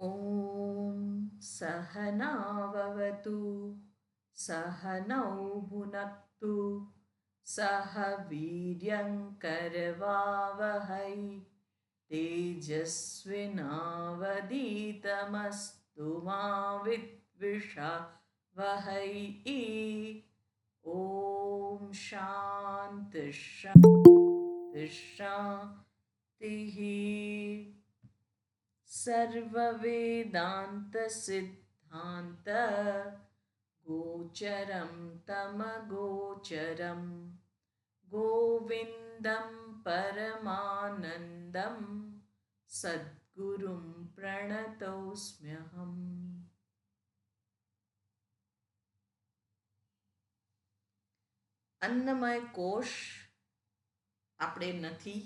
ॐ सहनाववतु सहनौ भुनक्तु सह वीर्यङ्करवावहै तेजस्विनावधीतमस्तु मा विद्विषावहै। ॐ शान्ति शान्ति शान्तिः। सर्ववेदान्तसिद्धान्त गोचरं तमगोचरं गोविन्दं परमानन्दं सद्गुरुं प्रणतोऽस्म्यहम्। अन्नमय कोश આપણે નથી,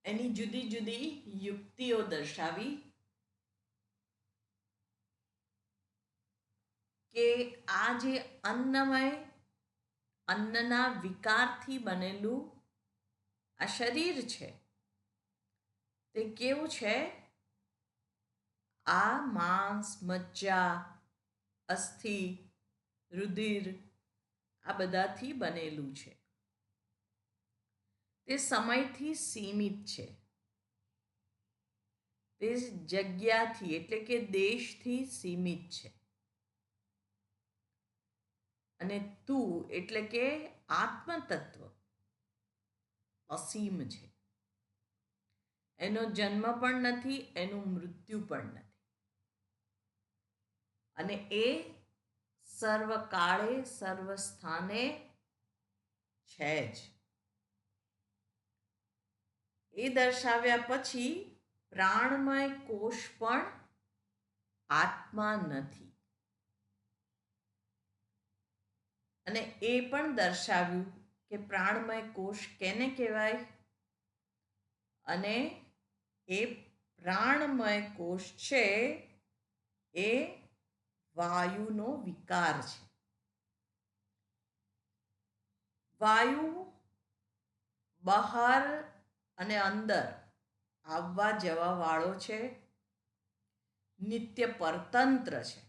એની જુદી જુદી યુક્તિઓ દર્શાવી કે આ જે અન્નમય અન્નના વિકારથી બનેલું આ શરીર છે તે કેવું છે? આ માંસ, મજ્જા, અસ્થિ, રુધિર આ બધાથી બનેલું છે. તે સમયથી સીમિત છે, તે જગ્યાથી એટલે કે દેશથી સીમિત છે, અને તું એટલે કે આત્મતત્વ અસીમ છે. એનો જન્મ પણ નથી, એનું મૃત્યુ પણ નથી, અને એ સર્વકાળે સર્વ સ્થાને છે જ. એ દર્શાવ્યા પછી પ્રાણમય કોષ પણ આત્મા નથી, અને એ પણ દર્શાવ્યું કે પ્રાણમય કોષ કેને કહેવાય, અને એ પ્રાણમય કોષ છે એ વાયુનો વિકાર છે. વાયુ બહાર અને અંદર આવવા જવા વાળો છે, નિત્ય પરતંત્ર છે,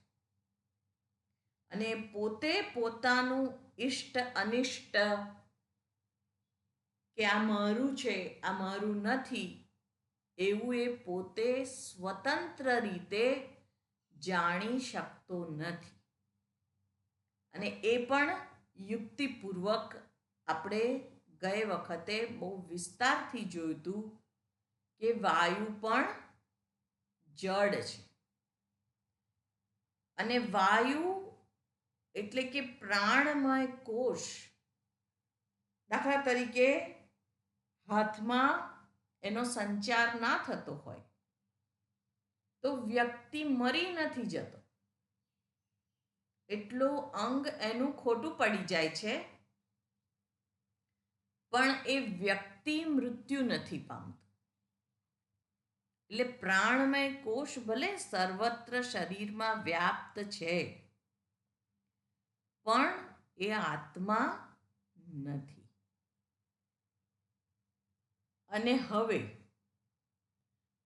અને પોતે પોતાનું ઇષ્ટ અનિષ્ટ કે આ મારું છે આ મારું નથી એવું એ પોતે સ્વતંત્ર રીતે જાણી શકતો નથી. અને એ પણ યુક્તિપૂર્વક આપણે ગયે વખતે બહુ વિસ્તારથી જોયું હતું કે વાયુ પણ જડ છે, અને વાયુ એટલે કે પ્રાણમય કોષ. દાખલા તરીકે હાથમાં એનો સંચાર ના થતો હોય તો વ્યક્તિ મરી નથી જતો, એટલું અંગ એનું ખોટું પડી જાય છે, પણ એ વ્યક્તિ મૃત્યુ નથી પામતો. એટલે પ્રાણમય કોષ ભલે સર્વત્ર શરીરમાં વ્યાપ્ત છે, પણ એ આત્મા નથી. અને હવે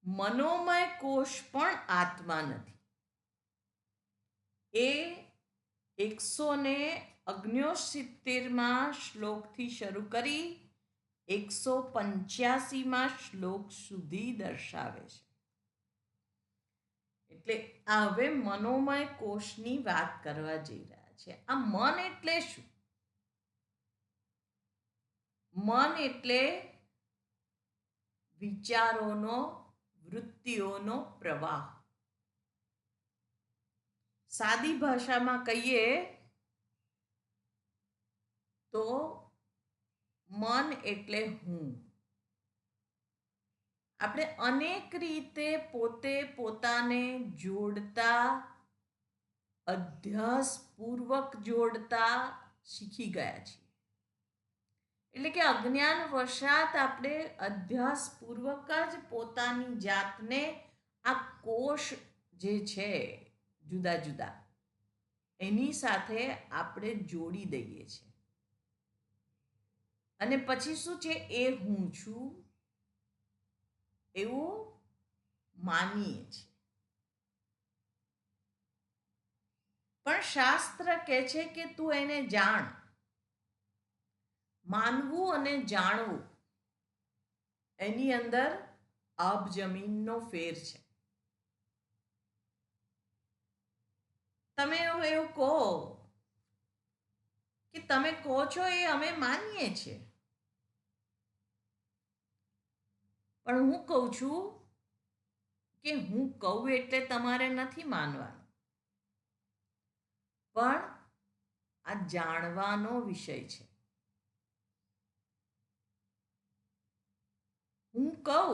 મનોમય કોષ પણ આત્મા નથી. એ 169માં શ્લોકથી શરૂ કરી 185માં શ્લોક સુધી દર્શાવે છે. એટલે આ હવે મનોમય કોષની વાત કરવા જઈ રહ્યા છે. આ મન એટલે શું? મન એટલે વિચારોનો, વૃત્તિઓનો પ્રવાહ. સાદી ભાષામાં કહીએ તો મન એટલે હું. આપણે અનેક રીતે પોતે પોતાને જોડતા, અભ્યાસપૂર્વક જોડતા શીખી ગયા છીએ. એટલે કે અજ્ઞાન વશાત આપણે અભ્યાસપૂર્વક જ પોતાની જાતને આ કોષ જે છે જુદા જુદા એની સાથે આપણે જોડી દઈએ છીએ, અને પછી શું છે એ હું છું એવું માનીએ છીએ. પણ શાસ્ત્ર કહે છે કે તું એને જાણ. માનવું અને જાણવું એની અંદર આબ જમીનનો ફેર છે. તમે એવું કહો કે તમે કહો છો એ અમે માનીએ છીએ, પણ હું કહું છું કે હું કહું એટલે તમારે નથી માનવાનું, પણ આ જાણવાનો વિષય છે. હું કહું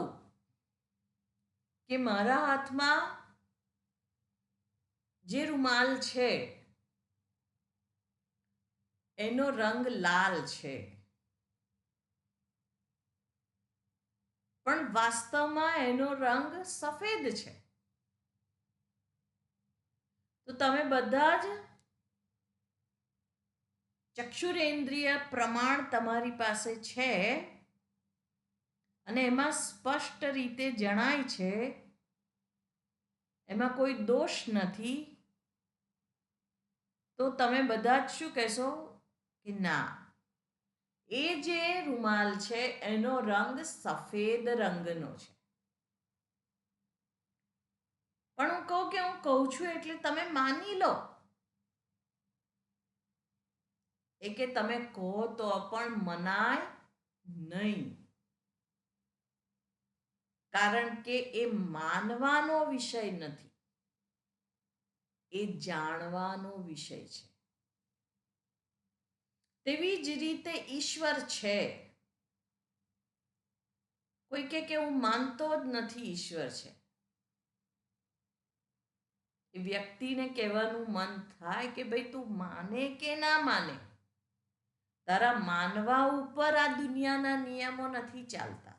કે મારા હાથમાં જે રૂમાલ છે એનો રંગ લાલ છે, પણ વાસ્તવમાં એનો રંગ સફેદ છે. તો તમે બધા જ ચક્ષુરેન્દ્રિય પ્રમાણ તમારી પાસે છે અને એમાં સ્પષ્ટ રીતે જણાય છે, એમાં કોઈ દોષ નથી. તો તમે બધા જ શું કહેશો કે ના, એ જે રૂમાલ છે એનો રંગ સફેદ રંગનો છે. પણ હું કહું કે હું કહું છું એટલે તમે માની લો. એ કે તમે કહો તો પણ મનાય નહીં, કારણ કે એ માનવાનો વિષય નથી, એ જાણવાનો વિષય છે. તેવી જ રીતે ઈશ્વર છે. કોઈ કે હું માનતો જ નથી ઈશ્વર છે, એ વ્યક્તિને કહેવાનું મન થાય કે ભાઈ તું માને કે ના માને, તારા માનવા ઉપર આ દુનિયાના નિયમો નથી ચાલતા.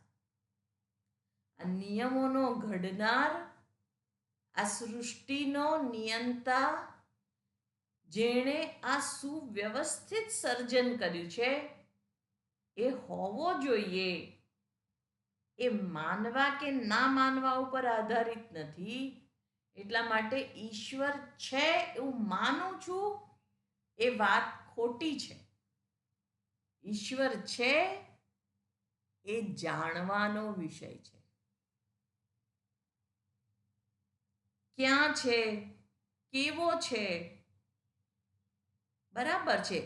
આ નિયમોનો ઘડનાર, આ સૃષ્ટિનો નિયંતા, જેણે આ સુવ્યવસ્થિત સર્જન કર્યું છે, એ હોવો જોઈએ. એ માનવા કે ના માનવા ઉપર આધારિત નથી. એટલા માટે ઈશ્વર છે એવું માનું છું એ વાત ખોટી છે. ઈશ્વર છે એ જાણવાનો વિષય છે. ક્યાં છે, કેવો છે, બરાબર છે,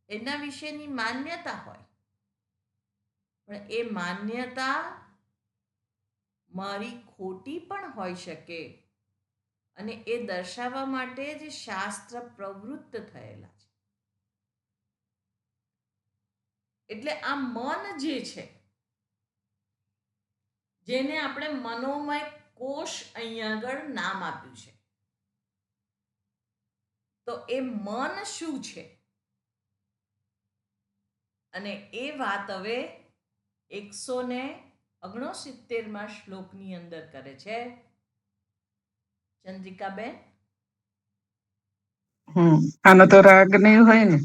એના વિશેની માન્યતા હોય, પણ એ માન્યતા મારી ખોટી પણ હોઈ શકે, અને એ દર્શાવવા માટે જ શાસ્ત્ર પ્રવૃત્ત થયેલા છે. એટલે આ મન જે છે, જેને આપણે મનોમય કોષ અહીંયા આગળ નામ આપ્યું છે, તો એ મન શું છે? અને એ વાત હવે 169માં શ્લોકની અંદર કરે છે. ચંદ્રિકાબેન, આનો તો રાગ નહીં હોય ને.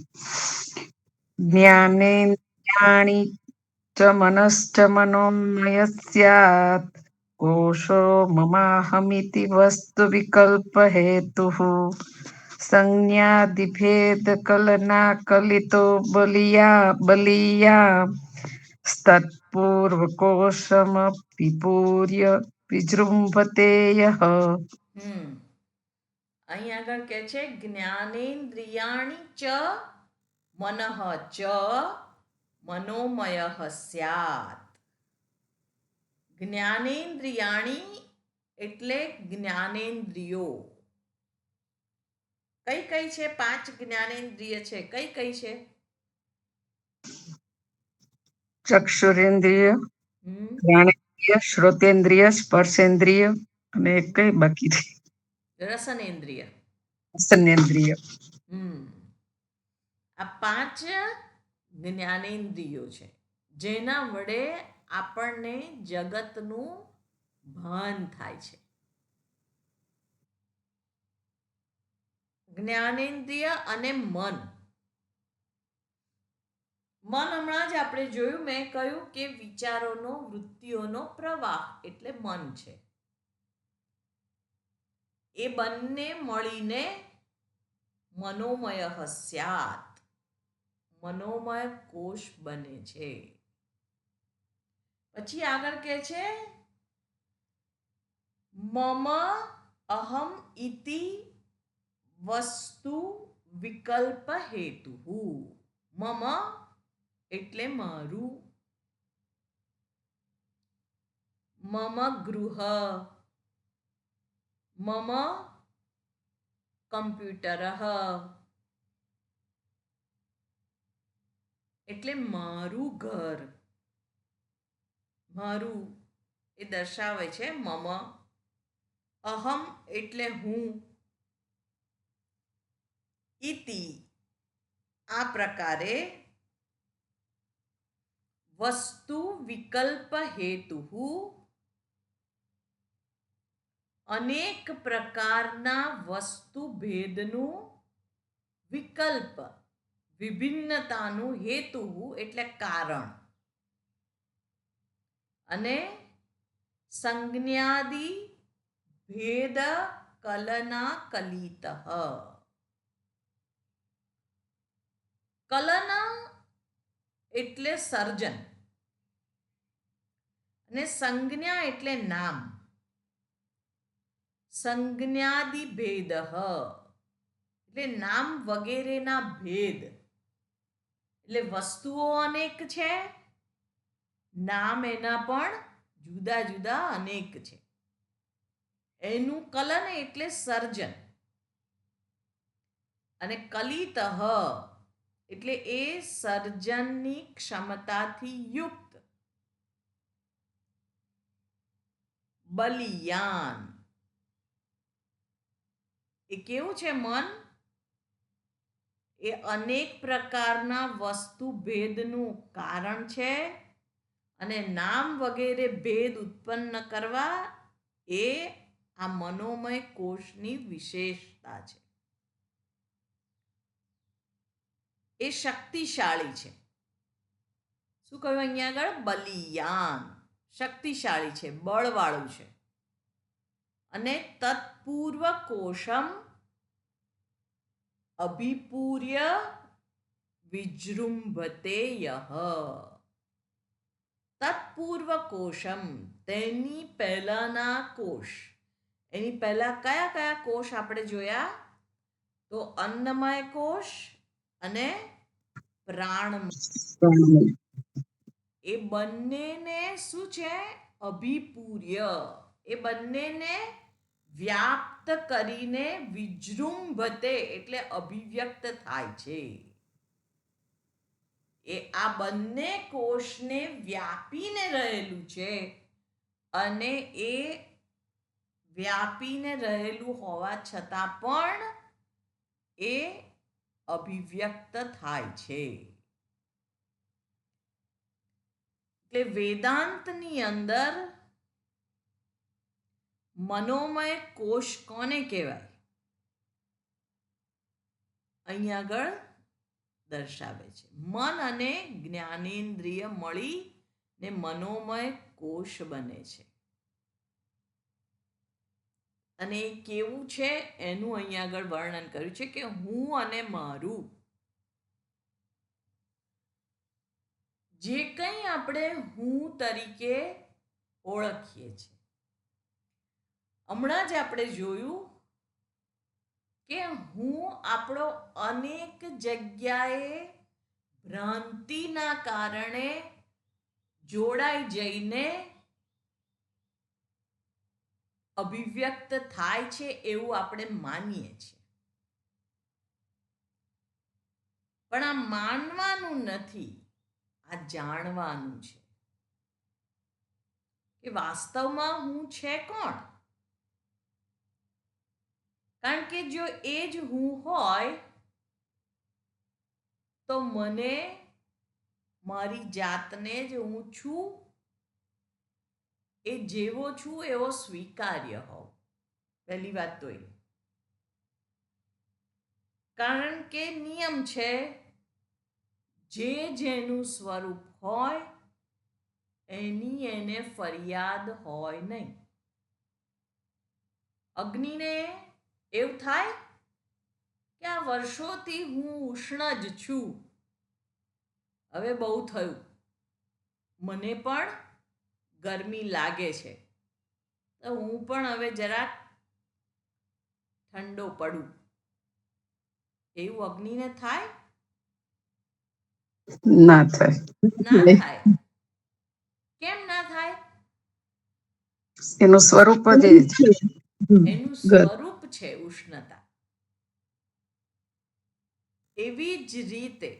જ્ઞાનેન્દ્રિયાણિ ચ મનશ્ચ મનોમય સ્યાत् કોશો મમાહમિતિ વસ્તુ વિકલ્પ હેતુઃ સંજ્ઞાદિભેદ કલના કલિતો બલિયા તત્પૂર્વકોશમ વિપૂર્ય વિજૃંભતે યઃ. અહીં આગળ કે છે જ્ઞાનેન્દ્રિયાણી ચ મનઃ ચ મનોમય સ્યાત. જ્ઞાનેન્દ્રિયાણી એટલે જ્ઞાનેન્દ્રિયો. કઈ કઈ છે? 5 જ્ઞાનેન્દ્રિય છે. કઈ કઈ છે? ચક્ષુરેન્દ્રિય, ઘ્રાણેન્દ્રિય, શ્રોતેન્દ્રિય, સ્પર્શેન્દ્રિય અને એક કઈ બાકી છે? રસનેન્દ્રિય. રસનેન્દ્રિય. આ 5 જ્ઞાનેન્દ્રિયો છે, જેના વડે આપણને જગતનું ભાન થાય છે. જ્ઞાનેન્દ્રિય અને મન. મન હમણાં જ આપણે જોયું, મેં કહ્યું કે વિચારોનો, વૃત્તિઓનો પ્રવાહ એટલે મન છે. એ બંને મળીને મનોમય સ્યાત, મનોમય કોષ બને છે. પછી આગળ કહે છે મમ અહમ ઇતિ વસ્તુ વિકલ્પ હેતુ. મમ એટલે મારું, મમ ગૃહ, મમ કમ્પ્યુટર એટલે મારું ઘર, મારું એ દર્શાવે છે મમ. અહમ એટલે હું, ઇતિ આ પ્રકારે, વસ્તુ વિકલ્પ હેતુ અનેક પ્રકારના વસ્તુ ભેદનું વિકલ્પ, વિભિન્નતાનું હેતુ એટલે કારણ, અને સંજ્ઞાદિ ભેદ કલના કલિત. કલના એટલે સર્જન અને સંજ્ઞા એટલે નામ. સંજ્ઞાદિ ભેદ એટલે નામ વગેરેના ભેદ, એટલે વસ્તુઓ અનેક છે, નામ એના પણ જુદા જુદા અનેક છે. એનું કલન એટલે સર્જન, અને કલિત એટલે એ સર્જનની ક્ષમતાથી યુક્ત. બલિયાન એ કેવું છે મન? એ અનેક પ્રકારના વસ્તુ ભેદનું કારણ છે, અને નામ વગેરે ભેદ ઉત્પન્ન કરવા એ આ મનોમય કોષની વિશેષતા છે. એ શક્તિશાળી છે. શું કહ્યું અહીંયા આગળ? બલિયાન, શક્તિશાળી છે, બળવાળું છે. અને તત્પૂર્વ કોશમ અભિપૂર્ય વિજૃંભતે યહ. તત્પૂર્વ કોશમ તેની પહેલાના કોષ. એની પહેલા કયા કયા કોષ આપણે જોયા? તો અન્નમય કોષ અને પ્રાણમય. એ બંનેને શું છે? અભિપૂર્ય. એ બંનેને વ્યાપ્ત કરીને વિજૃંભતે એટલે અભિવ્યક્ત થાય છે. એ આ બંને કોષને વ્યાપીને રહેલું છે, અને એ વ્યાપીને રહેલું હોવા છતાં પણ એ અભિવ્યક્ત થાય છે. એટલે વેદાંતની અંદર મનોમય કોષ કોને કહેવાય? અહીં આગળ દર્શાવે છે. મન અને જ્ઞાનેન્દ્રિય મળીને મનોમય કોષ બને છે. અને એ કેવું છે એનું અહીં આગળ વર્ણન કર્યું છે કે હું અને મારું. જે કંઈ આપણે હું તરીકે ઓળખીએ છીએ, હમણાં જ આપણે જોયું કે હું આપણો અનેક જગ્યાએ ભ્રાંતિના કારણે જોડાઈ જઈને અભિવ્યક્ત થાય છે એવું આપણે માનીએ છીએ. પણ આ માનવાનું નથી, આ જાણવાનું છે કે વાસ્તવમાં હું છે કોણ? કારણ કે જો એ જ હું હોય તો મને મારી જાતને જ હું છું એ જેવો છું એવો સ્વીકાર્ય હોવ. પહેલી વાત તો એ. કારણ કે નિયમ છે, જે જેનું સ્વરૂપ હોય એની એને ફરિયાદ હોય નહીં. અગ્નિને એવું થાય કે આ વર્ષોથી હું ઉષ્ણ જ છું, હવે બહુ થયું, મને પણ ગરમી લાગે છે, તો હું પણ હવે જરાક ઠંડો પડું. એવું અગ્નિને થાય? ના થાય. ના થાય. કેમ ના થાય? એનું સ્વરૂપ જ એ છે. એનું સ્વરૂપ છે ઉષ્ણતા. એવી જ રીતે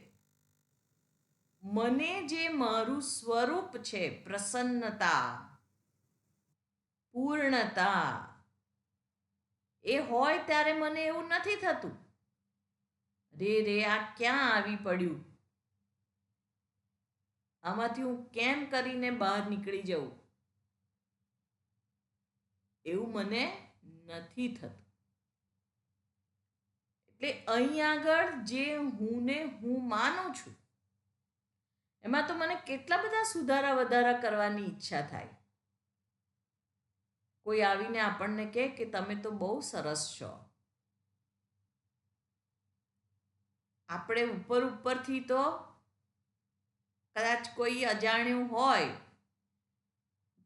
મને જે મારું સ્વરૂપ છે, પ્રસન્નતા, પૂર્ણતા, એ હોય ત્યારે મને એવું નથી થતું, રે આ ક્યાં આવી પડ્યું, આમાંથી હું કેમ કરીને બહાર નીકળી જાઉં, એવું મને નથી થતું. એટલે અહીં આગળ જે હું માનું છું, એમાં તો મને કેટલા બધા સુધારા વધારા કરવાની ઈચ્છા થાય. કોઈ આવીને આપણને કહે કે તમે તો બહુ સરસ છો, આપણે ઉપરથી તો કદાચ કોઈ અજાણ્યું હોય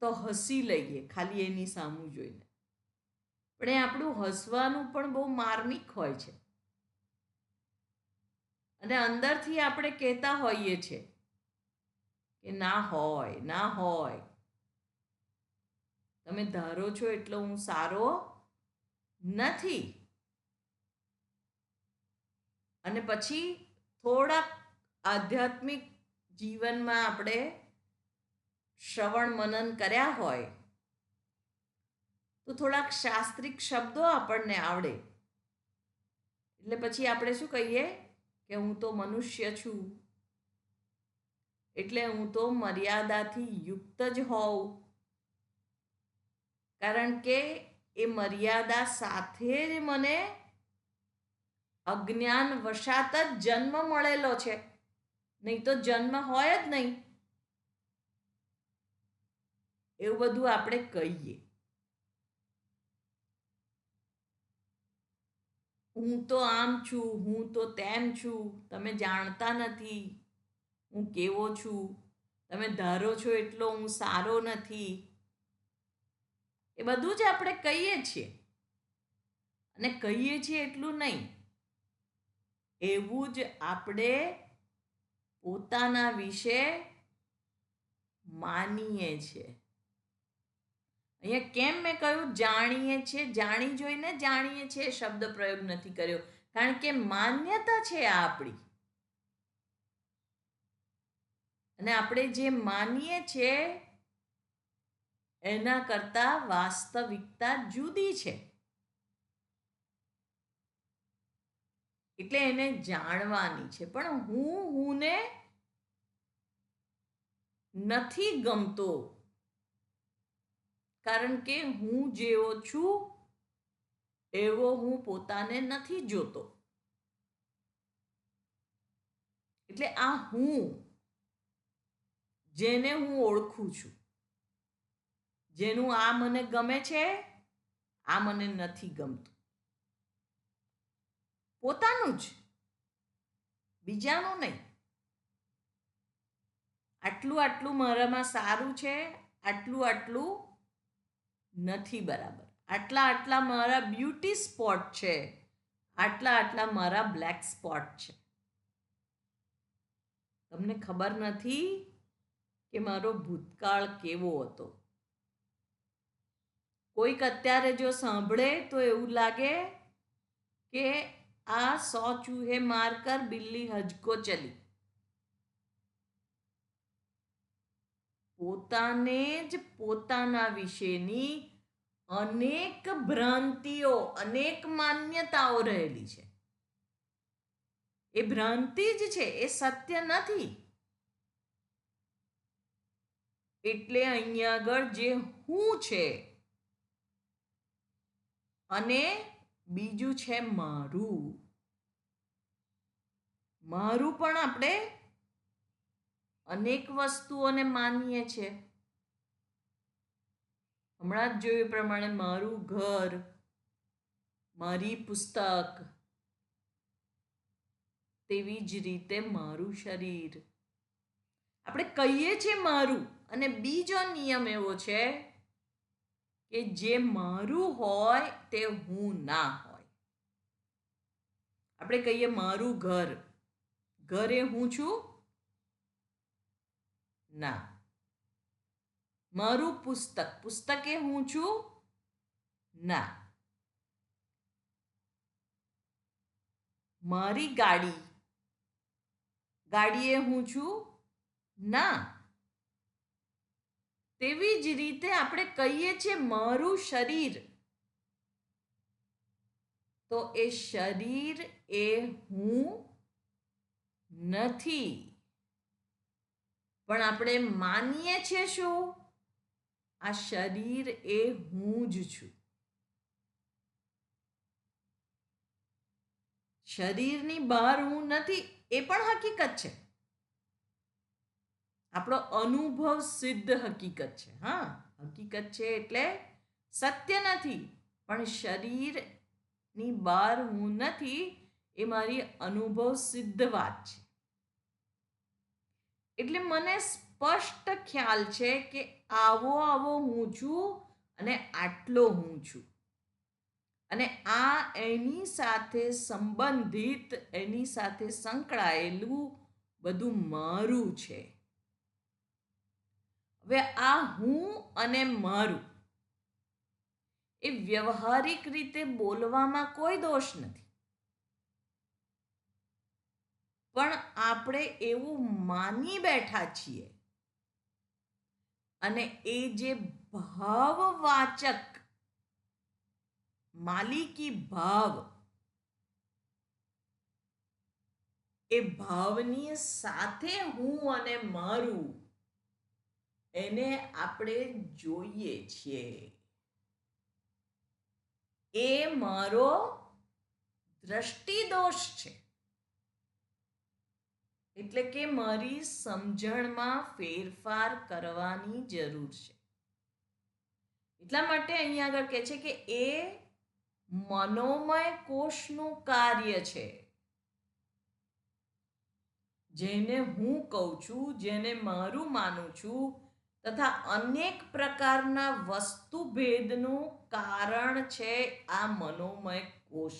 તો હસી લઈએ ખાલી એની સામું જોઈને, પણ એ આપણું હસવાનું પણ બહુ માર્મિક હોય છે, અને અંદરથી આપણે કહેતા હોઈએ છીએ કે ના હોય, ના હોય, તમે ધારો છો એટલો હું સારો નથી. અને પછી થોડાક આધ્યાત્મિક જીવનમાં આપણે શ્રવણ મનન કર્યા હોય તો થોડાક શાસ્ત્રિક શબ્દો આપણને આવડે, એટલે પછી આપણે શું કહીએ કે હું તો મનુષ્ય છું, એટલે હું તો મર્યાદાથી યુક્ત જ હોઉં, કારણ કે એ મર્યાદા સાથે જ મને અજ્ઞાન વશાત જ જન્મ મળેલો છે, નહીં તો જન્મ હોય જ નહીં. એવું બધું આપણે કહીએ. હું તો આમ છું, હું તો તેમ છું, તમે જાણતા નથી હું કેવો છું, તમે ધારો છો એટલો હું સારો નથી, એ બધું જ આપણે કહીએ છીએ. અને કહીએ છીએ એટલું નહીં, એવું જ આપણે પોતાના વિશે માનીએ છીએ. અહીંયા કેમ મેં કહ્યું જાણીએ છીએ, જાણી જોઈને જાણીએ છીએ શબ્દ પ્રયોગ નથી કર્યો, કારણ કે માન્યતા છે આ આપણી, અને આપણે જે માનીએ છીએ એના કરતા વાસ્તવિકતા જુદી છે, એટલે એને જાણવાની છે. પણ હુંને નથી ગમતો, કારણ કે હું જેવો છું એવો હું પોતાને નથી જોતો. એટલે આ હું, જેને હું ઓળખું છું, જેનું આ મને ગમે છે, આ મને નથી ગમતું, પોતાનું જ, બીજાનું નહીં. આટલું આટલું મારામાં સારું છે, આટલું આટલું નથી બરાબર, આટલા આટલા મારા બ્યુટી સ્પોટ છે, આટલા આટલા મારા બ્લેક સ્પોટ છે. તમને ખબર નથી કે મારો ભૂતકાળ કેવો હતો. કોઈક અત્યારે જો સાંભળે તો એવું લાગે કે આ 100 ચૂહે મારકર બિલ્લી હજકો ચલી. પોતાને જ પોતાના વિશેની અનેક ભ્રાંતિઓ, અનેક માન્યતાઓ રહેલી છે. એ ભ્રાંતિ જ છે, એ સત્ય નથી. એટલે અહીંયા આગળ જે હું છે અને બીજું છે મારું. મારું પણ આપણે અનેક વસ્તુઓને માનીએ છીએ. હમણાં જ જોયું પ્રમાણે મારું ઘર, મારી પુસ્તક, તેવી જ રીતે મારું શરીર. આપણે કહીએ છીએ મારું, અને બીજો નિયમ એવો છે કે જે મારું હોય તે હું ના હોય. આપણે કહીએ મારું ઘર, ઘર એ હું છું? ના. મારું પુસ્તક, પુસ્તક એ હું છું? ના. મારી ગાડી, ગાડી એ હું છું? ના. તેવી જ રીતે આપણે કહીએ છીએ મારું શરીર, તો એ શરીર એ હું નથી. પણ આપણે માનીએ છીએ શું? આ શરીર એ હું જ છું. શરીરની બહાર હું નથી, એ પણ હકીકત છે. આપણો અનુભવ સિદ્ધ હકીકત છે. હા, હકીકત છે એટલે સત્ય નથી, પણ શરીરની બહાર હું નથી, એ મારી અનુભવ સિદ્ધ વાત છે. એટલે મને સ્પષ્ટ ખ્યાલ છે કે આવો આવો હું છું અને આટલો હું છું, અને આ એની સાથે સંબંધિત, એની સાથે સંકળાયેલું બધું મારું છે. હવે આ હું અને મારું એ વ્યવહારિક રીતે બોલવામાં કોઈ દોષ નથી, પણ આપણે એવું માની બેઠા છીએ, અને એ જે ભાવવાચક માલિકી ભાવ, એ ભાવની સાથે હું અને મારું, એને આપણે જોઈએ છીએ. એ મારો દ્રષ્ટિદોષ છે. એટલે કે મારી સમજણમાં ફેરફાર કરવાની જરૂર છે. એટલા માટે અહીંયા આગળ કહે છે કે એ મનોમય કોષનું કાર્ય છે. જેને હું કહું છું, જેને મારું માનું છું, તથા અનેક પ્રકારના વસ્તુભેદનું કારણ છે આ મનોમય કોષ.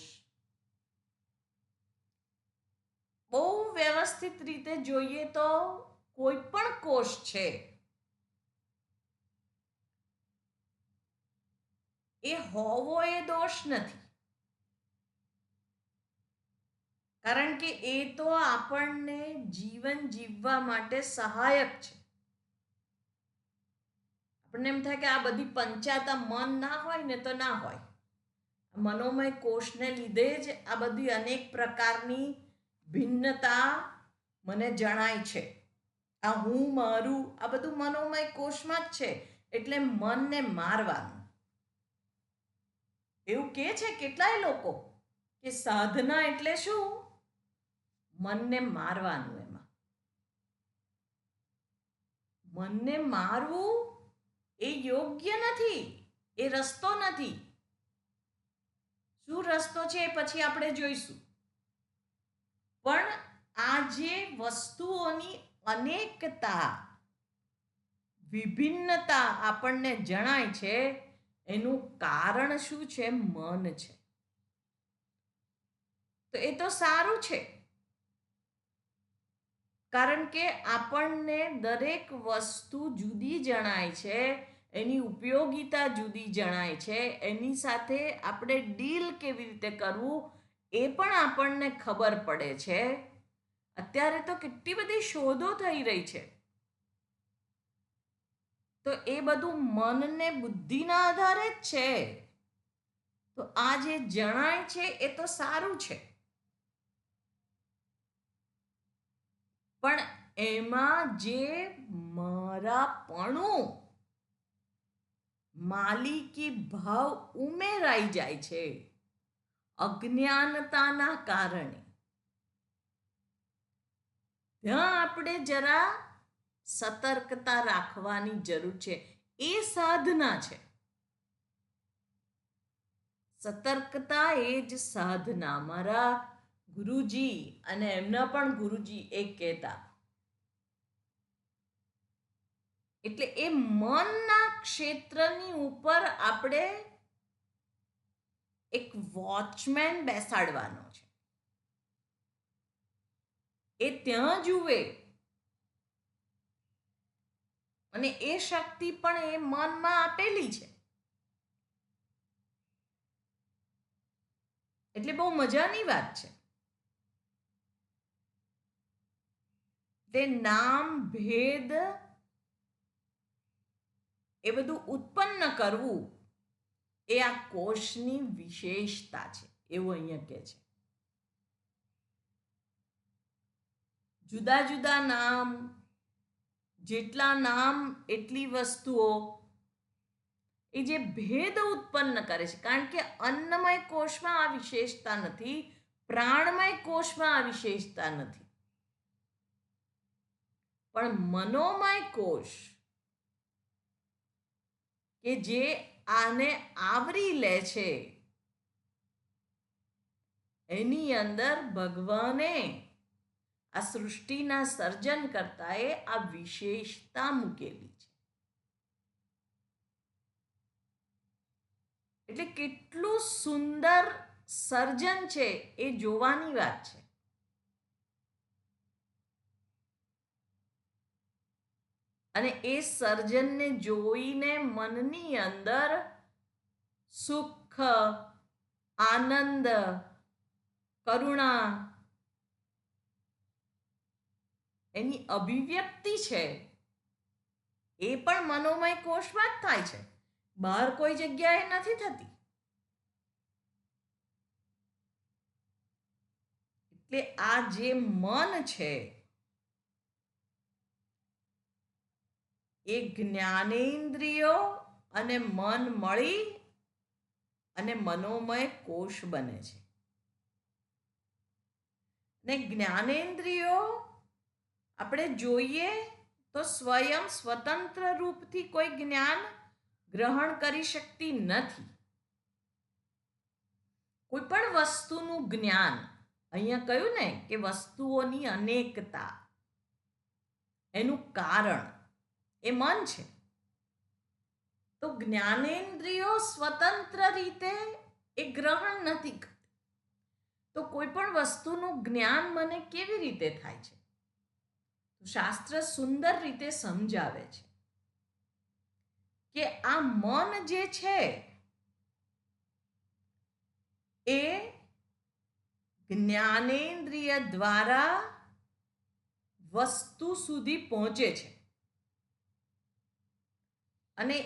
બહુ વ્યવસ્થિત રીતે જોઈએ તો કોઈ પણ કોષ છે એ હોવો એ દોષ નથી, કારણ કે એ તો આપણને જીવન જીવવા માટે સહાયક છે. આપણને એમ થાય કે આ બધી પંચાતા મન ના હોય ને તો ના હોય. મનોમય કોષને લીધે જ આ બધી અનેક પ્રકારની ભિન્નતા મને જણાય છે. આ હું મારું આ બધું મનોમય કોષમાં જ છે. એટલે મનને મારવાનું. એવું કે છે કેટલાય લોકો કે સાધના એટલે શું? મનને મારવાનું. એમાં મનને મારવું એ યોગ્ય નથી, એ રસ્તો નથી. શું રસ્તો છે એ પછી આપણે જોઈશું. પણ આ જે વસ્તુઓની અનેકતા, વિભિન્નતા આપણને જણાય છે, એનું કારણ શું છે? મન છે. તો એ તો સારું છે, કારણ કે આપણને દરેક વસ્તુ જુદી જણાય છે, એની ઉપયોગિતા જુદી જણાય છે, એની સાથે આપણે ડીલ કેવી રીતે કરવું એ પણ આપણને ખબર પડે છે. અત્યારે તો કેટલી બધી શોધો થઈ રહી છે. તો એ બધું મનને બુદ્ધિના આધારે જ છે. તો આ જે જણાય છે એ તો સારું છે, પણ એમાં જે મારાપણું, માલિકી ભાવ ઉમેરાઈ જાય છે અજ્ઞાનતાના કારણે, ત્યાં આપણે જરા સતર્કતા રાખવાની જરૂર છે. એ સાધના છે. સતર્કતા એ જ સાધના. મારા ગુરુજી અને એમના પણ ગુરુજી એક કહેતા. એટલે એ મનના ક્ષેત્રની ઉપર આપણે એક વોચમેન બેસાડવાનો છે. એ ત્યાં જુએ અને એ શક્તિ પણ એ મનમાં આપેલી છે. એટલે બહુ મજાની વાત છે. તે નામ ભેદ એ બધું ઉત્પન્ન કરવું એ આ કોષની વિશેષતા છે, એવું અહીંયા કહે છે. જુદા જુદા નામ, જેટલા નામ એટલી વસ્તુઓ, એ જે ભેદ ઉત્પન્ન કરે છે. કારણ કે અન્નમય કોષમાં આ વિશેષતા નથી, પ્રાણમય કોષમાં આ વિશેષતા નથી, પણ મનોમય કોષ કે જે આને આવરી લે છે, એની અંદર ભગવાને આ સૃષ્ટિના સર્જન કરતાએ આ વિશેષતા મૂકેલી છે. એટલે કેટલું સુંદર સર્જન છે એ જોવાની વાત છે. અને એ સર્જનને જોઈને મનની અંદર સુખ, આનંદ, કરુણા એની અભિવ્યક્તિ છે, એ પણ મનોમય કોષમાં જ થાય છે, બહાર કોઈ જગ્યાએ નથી થતી. એટલે આ જે મન છે એ જ્ઞાનેન્દ્રિયો અને મન મળી અને મનોમય કોષ બને છે. ને જ્ઞાનેન્દ્રિયો આપણે જોઈએ તો સ્વયં સ્વતંત્ર રૂપથી કોઈ જ્ઞાન ગ્રહણ કરી શકતી નથી. કોઈ પણ વસ્તુનું જ્ઞાન, અહીંયા કહ્યું ને કે વસ્તુઓની અનેકતા, એનું કારણ એ મન છે. તો જ્ઞાનેન્દ્રિયો સ્વતંત્ર રીતે એ ગ્રહણ નથી કરતી. તો કોઈ પણ વસ્તુનું જ્ઞાન મને કેવી રીતે થાય છે? શાસ્ત્ર સુંદર રીતે સમજાવે છે કે આ મન જે છે એ જ્ઞાનેન્દ્રિય દ્વારા વસ્તુ સુધી પહોંચે છે અને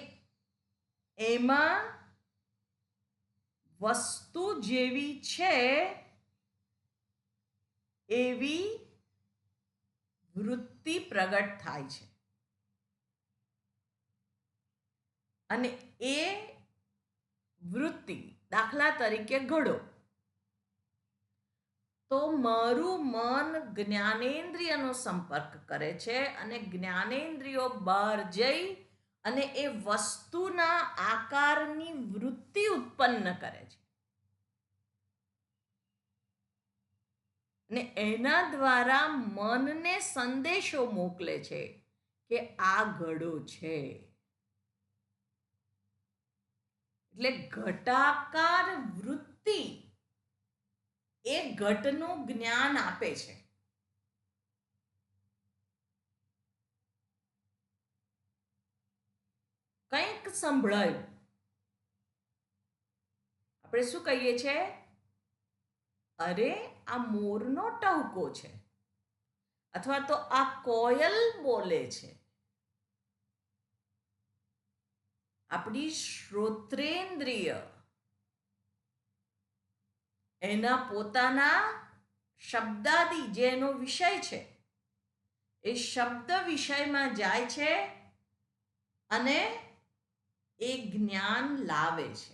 એમાં વસ્તુ જેવી છે એવી વૃત્તિ પ્રગટ થાય છે. અને એ વૃત્તિ, દાખલા તરીકે ઘડો, તો મારું મન જ્ઞાનેન્દ્રિયનો સંપર્ક કરે છે અને જ્ઞાનેન્દ્રિયો બહાર જઈ અને એ વસ્તુના આકારની વૃત્તિ ઉત્પન્ન કરે છે. ને એના દ્વારા મનને સંદેશો મોકલે છે કે આ ઘડો છે. એટલે ઘટાકાર વૃત્તિ એ ઘટનું જ્ઞાન આપે છે. કંઈક સંભળાયું, આપણે શું કહીએ છીએ? અરે આ મોરનો ટહુકો છે, અથવા તો આ કોયલ બોલે છે. આપણી શ્રોત્રેન્દ્રિય એના પોતાના શબ્દાદી જે એનો વિષય છે એ શબ્દ વિષયમાં જાય છે અને એ જ્ઞાન લાવે છે.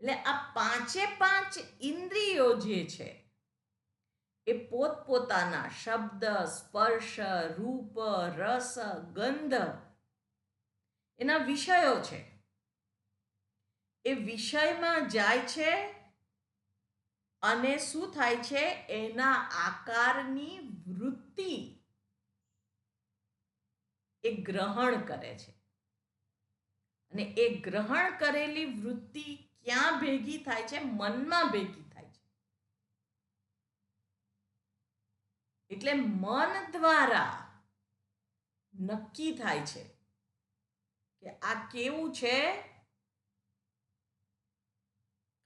એટલે આ પાંચે પાંચ ઇન્દ્રિયો જે છે એ પોતપોતાના શબ્દ, સ્પર્શ, રૂપ, રસ, ગંધ એના વિષયો છે. એ વિષયમાં જાય છે અને શું થાય છે, એના આકારની વૃત્તિ એ ગ્રહણ કરે છે. અને એ ગ્રહણ કરેલી વૃત્તિ ક્યાં ભેગી થાય છે? મનમાં ભેગી થાય છે. એટલે મન દ્વારા નક્કી થાય છે કે આ કેવું છે,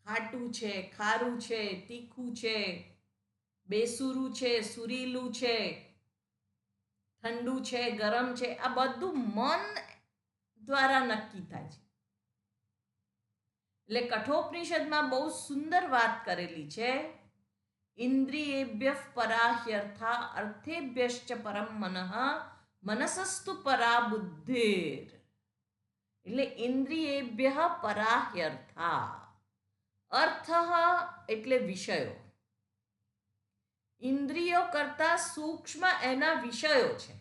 ખાટું છે, ખારું છે, તીખું છે, બેસુરું છે, સુરીલું છે, ઠંડુ છે, ગરમ છે. આ બધું મન દ્વારા નક્કી થાય છે. એટલે કઠોપનિષદમાં બહુ સુંદર વાત કરેલી છે. ઇન્દ્રિયેભ્ય પરાહ્યર્થા અર્થેભ્યશ્ચ પરમ મનઃ મનસસ્તુ પરા બુદ્ધિર. એટલે ઇન્દ્રિયેભ્ય પરાહ્યર્થા, અર્થ એટલે વિષયો, ઇન્દ્રિયો કરતા સૂક્ષ્મ એના વિષયો છે,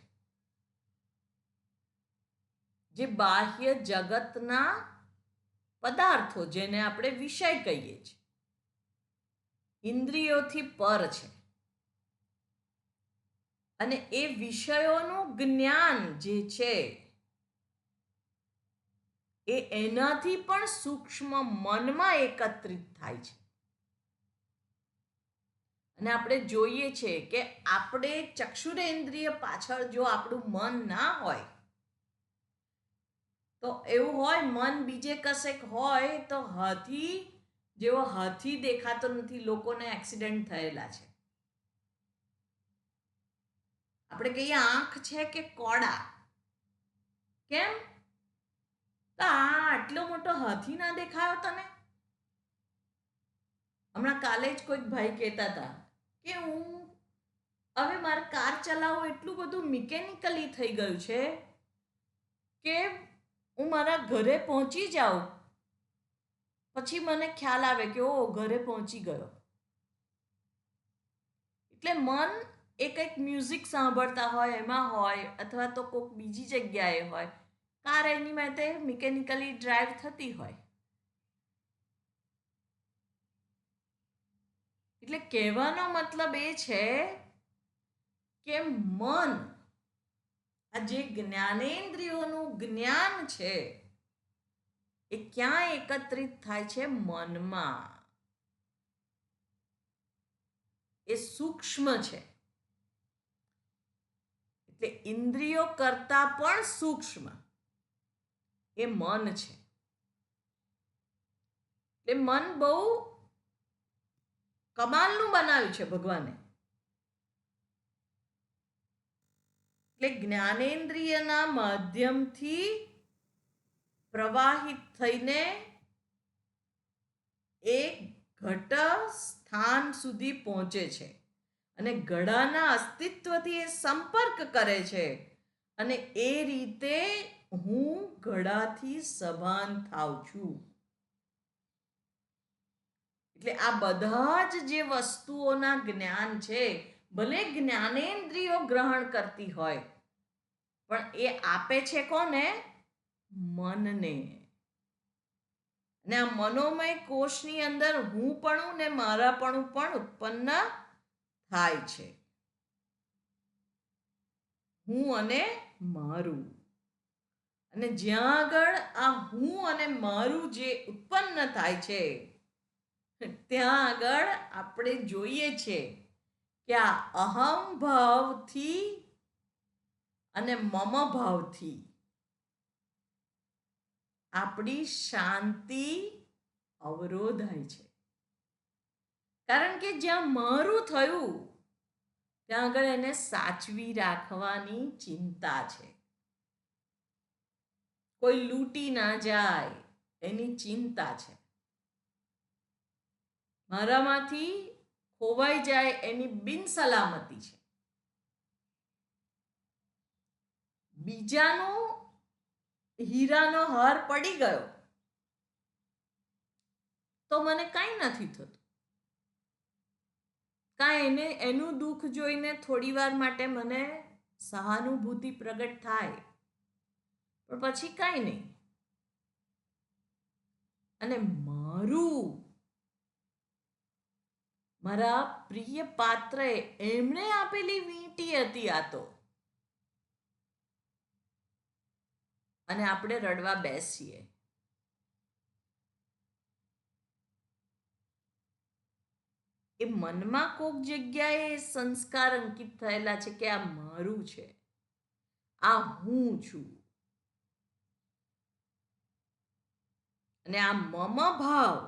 જે બાહ્ય જગતના પદાર્થો, જેને આપણે વિષય કહીએ છીએ, ઇન્દ્રિયોથી પર છે. અને એ વિષયોનું જ્ઞાન જે છે એ એનાથી પણ સૂક્ષ્મ મનમાં એકત્રિત થાય છે. અને આપણે જોઈએ છે કે આપણે ચક્ષુરેન્દ્રિય પાછળ જો આપણું મન ના હોય, તો એવું હોય મન બીજે કશેક હોય તો હાથી જેવો હાથી દેખાતો નથી. લોકોને એક્સિડન્ટ થયેલા છે. આપણે કહીએ આંખ છે કે કોડા, કેમ? તો આટલો મોટો હાથી ના દેખાયો તને? હમણાં કાલે જ કોઈક ભાઈ કહેતા હતા કે હું હવે મારે કાર ચલાવવું એટલું બધું મિકેનિકલી થઈ ગયું છે કે હું મારા ઘરે પહોંચી જાઉં પછી મને ખ્યાલ આવે કે ઓ ઘરે પહોંચી ગયો. એટલે મન એ કંઈક મ્યુઝિક સાંભળતા હોય એમાં હોય, અથવા તો કોઈક બીજી જગ્યાએ હોય, કાર એની માટે મિકેનિકલી ડ્રાઈવ થતી હોય. એટલે કહેવાનો મતલબ એ છે કે મન, આ જે જ્ઞાનેન્દ્રિયોનું જ્ઞાન છે એ ક્યાં એકત્રિત થાય છે? મનમાં. એ સૂક્ષ્મ છે. એટલે ઇન્દ્રિયો કરતા પણ સૂક્ષ્મ એ મન છે. એટલે મન બહુ કમાલનું બનાવ્યું છે ભગવાને. એટલે જ્ઞાનેન્દ્રિયના માધ્યમથી પ્રવાહિત થઈને એ ઘટ સ્થાન સુધી પહોંચે છે અને ઘડાના અસ્તિત્વથી એ સંપર્ક કરે છે અને એ રીતે હું ઘડાથી સભાન થાઉં છું. એટલે આ બધા જ જે વસ્તુઓના જ્ઞાન છે, ભલે જ્ઞાનેન્દ્રિયો ગ્રહણ કરતી હોય, પણ એ આપે છે કોને? મનને. ને આ મનોમય કોષની અંદર હું પણ ને મારાપણું પણ ઉત્પન્ન થાય છે. હું અને મારું. અને જ્યાં આગળ આ હું અને મારું જે ઉત્પન્ન થાય છે, ત્યાં આગળ આપણે જોઈએ છે કે આ અહમ ભાવથી અને મમ ભાવથી આપણી શાંતિ અવરોધાય છે. કારણ કે જ્યાં મારું થયું ત્યાં આગળ એને સાચવી રાખવાની ચિંતા છે. કોઈ લૂંટી ના જાય એની ચિંતા છે. મારામાંથી ખોવાઈ જાય એની બિનસલામતી છે. બીજાનો હીરાનો હાર પડી ગયો તો મને કાંઈ નથી થતું. કાંઈ એનું દુઃખ જોઈને થોડી વાર માટે મને સહાનુભૂતિ પ્રગટ થાય, પણ પછી કાંઈ નહીં. અને મારું, મારા પ્રિય પાત્રએ એમણે આપેલી વીંટી હતી આ તો. અને આપણે રડવા બેસીએ. એ મનમાં કોક જગ્યાએ સંસ્કાર અંકિત થયેલા છે કે આ મારું છે, આ હું છું. અને આ મમ ભાવ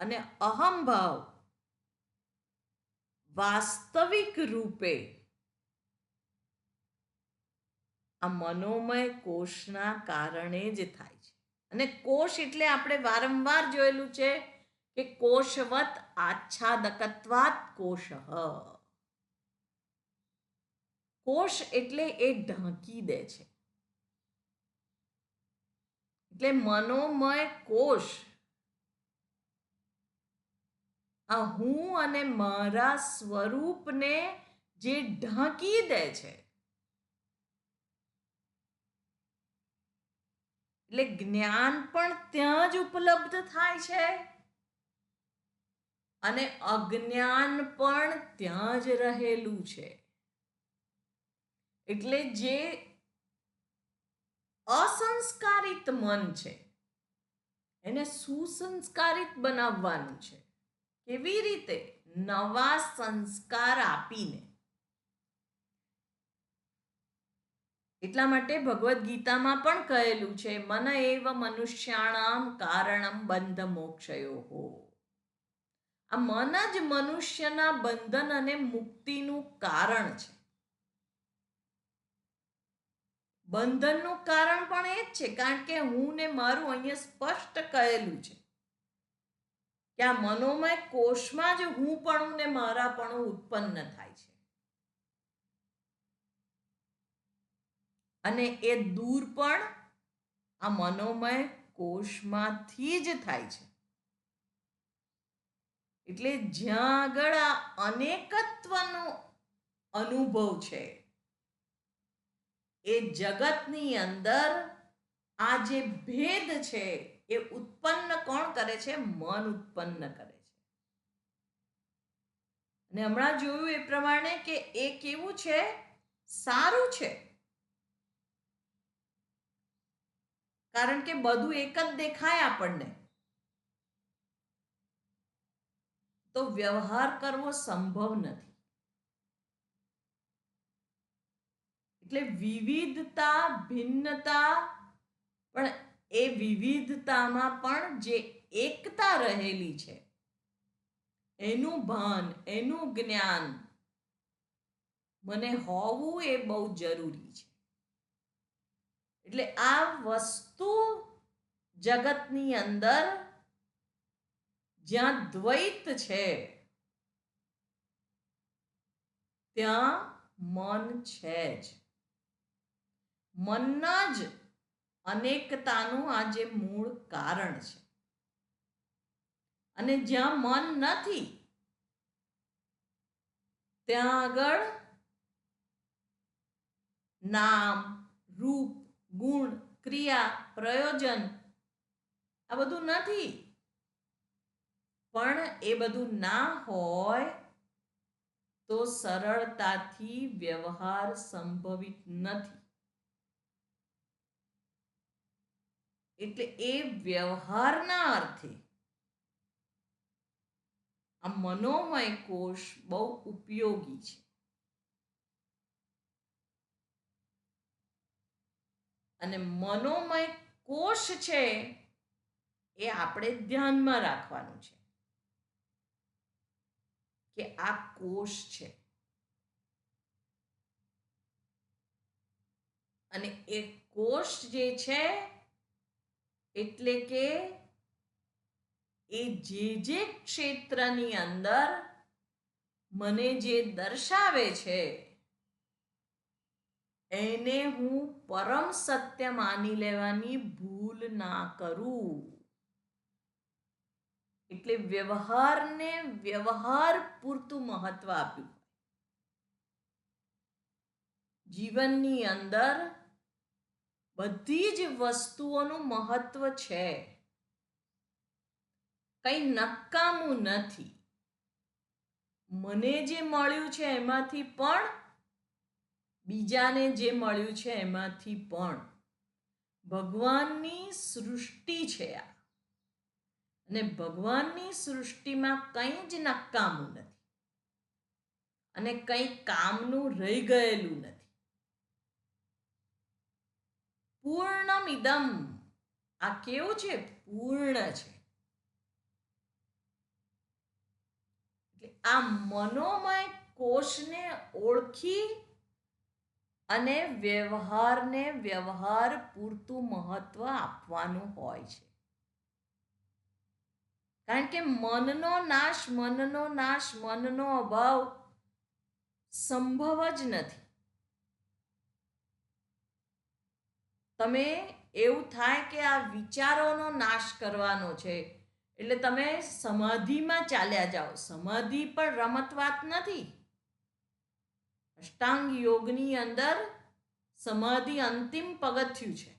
અને અહમ ભાવ વાસ્તવિક રૂપે આ મનોમય કોષના કારણે જ થાય છે. અને કોષ એટલે આપણે વારંવાર જોયેલું છે કે કોષવત આચ્છાદકત્વાત કોષ. કોષ એટલે એ ઢાંકી દે છે. એટલે મનોમય કોષ આ હું અને મારા સ્વરૂપને જે ઢાંકી દે છે. એટલે જ્ઞાન પણ ત્યાં જ ઉપલબ્ધ થાય છે અને અજ્ઞાન પણ ત્યાં જ રહેલું છે. એટલે જે અસંસ્કારિત મન છે એને સુસંસ્કારિત બનાવવાનું છે. કેવી રીતે? નવા સંસ્કાર આપીને. એટલા માટે ભગવદ્ ગીતામાં પણ કહેલું છે, મન એવ મનુષ્યાણામ કારણમ બંધ મોક્ષયો. આ મન જ મનુષ્યના બંધન અને મુક્તિનું કારણ છે. બંધનનું કારણ પણ એ જ છે, કારણ કે હું ને મારું અહીંયા સ્પષ્ટ કહેલું છે કે આ મનોમય કોષમાં જ હું પણ ને મારા પણ ઉત્પન્ન થાય છે. અને એ દૂર પણ આ મનોમય કોષમાંથી જ થાય છે. એટલે જ્યાં આગળ આ અનેકત્વનો અનુભવ છે એ જગતની અંદર આ જે ભેદ છે એ ઉત્પન્ન કોણ કરે છે? મન ઉત્પન્ન કરે છે. અને હમણાં જોયું એ પ્રમાણે કે એ કેવું છે? સારું છે. કારણ કે બધું એક જ દેખાય આપણને, તો વ્યવહાર કરવો સંભવ નથી. એટલે વિવિધતા, ભિન્નતા, પણ એ વિવિધતામાં પણ જે એકતા રહેલી છે એનું ભાન, એનું જ્ઞાન મને હોવું એ બહુ જરૂરી છે. એટલે આ વસ્તુ જગતની અંદર જ્યાં દ્વૈત છે ત્યાં મન છે જ. મનના જ અનેકતાનું આ જે મૂળ કારણ છે. અને જ્યાં મન નથી ત્યાં આગળ નામ, રૂપ, ગુણ, ક્રિયા, પ્રયોજન આ બધું નથી. પણ એ બધું ના હોય તો સરળતાથી વ્યવહાર સંભવિત નથી. એટલે એ વ્યવહારના અર્થે આ મનોમય કોષ બહુ ઉપયોગી છે. અને મનોમય કોષ છે એ આપણે ધ્યાનમાં રાખવાનું છે કે આ કોષ છે. અને એ કોષ જે છે એટલે કે એ જે ક્ષેત્રની અંદર મને જે દર્શાવે છે એને હું પરમ સત્ય માની લેવાની ભૂલ ના કરું. એટલે વ્યવહારને વ્યવહાર પૂરતું મહત્વ આપ્યું. જીવનની અંદર બધી જ વસ્તુઓનું મહત્વ છે, કંઈ નકામું નથી. મને જે મળ્યું છે એમાંથી પણ, બીજાને જે મળ્યું છે એમાંથી પણ ભગવાનની સૃષ્ટિ છે આ. અને ભગવાનની સૃષ્ટિમાં કંઈ જ નકામું નથી અને કંઈ કામનું રહી ગયેલું નથી. પૂર્ણમિદમ, આ કેવું છે? પૂર્ણ છે. એટલે આ મનોમય કોષને ઓળખી અને વ્યવહારને વ્યવહાર પૂરતું મહત્વ આપવાનું હોય છે. કારણ કે મનનો નાશ, મનનો નાશ, મનનો અભાવ સંભવ જ નથી. તમે એવું થાય કે આ વિચારોનો નાશ કરવાનો છે એટલે તમે સમાધિમાં ચાલ્યા જાઓ. સમાધિ પણ રમત વાત નથી. અષ્ટાંગ યોગની અંદર સમાધિ અંતિમ પગથિયું છે.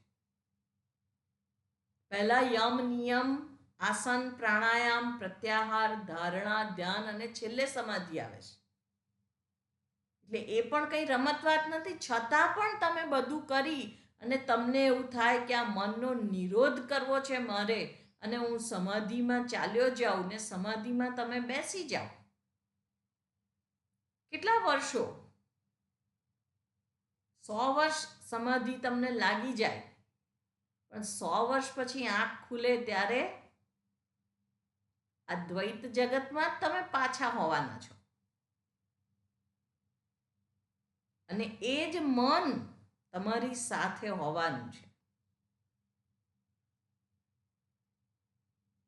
પહેલા યમ, નિયમ, આસન, પ્રાણાયામ, પ્રત્યાહાર, ધારણા, ધ્યાન અને છેલ્લે સમાધિ આવે છે. એટલે એ પણ કંઈ રમત વાત નથી. છતાં પણ તમે બધું કરી અને તમને એવું થાય કે આ મનનો નિરોધ કરવો છે મારે અને હું સમાધિમાં ચાલ્યો જાઉં ને સમાધિમાં તમે બેસી જાઓ. કેટલા વર્ષો, 100 વર્ષ સમાધિ તમને લાગી જાય, પણ 100 વર્ષ પછી આંખ ખુલે ત્યારે આ દ્વૈત જગતમાં જ તમે પાછા હોવાના છો. અને એ જ મન તમારી સાથે હોવાનું છે.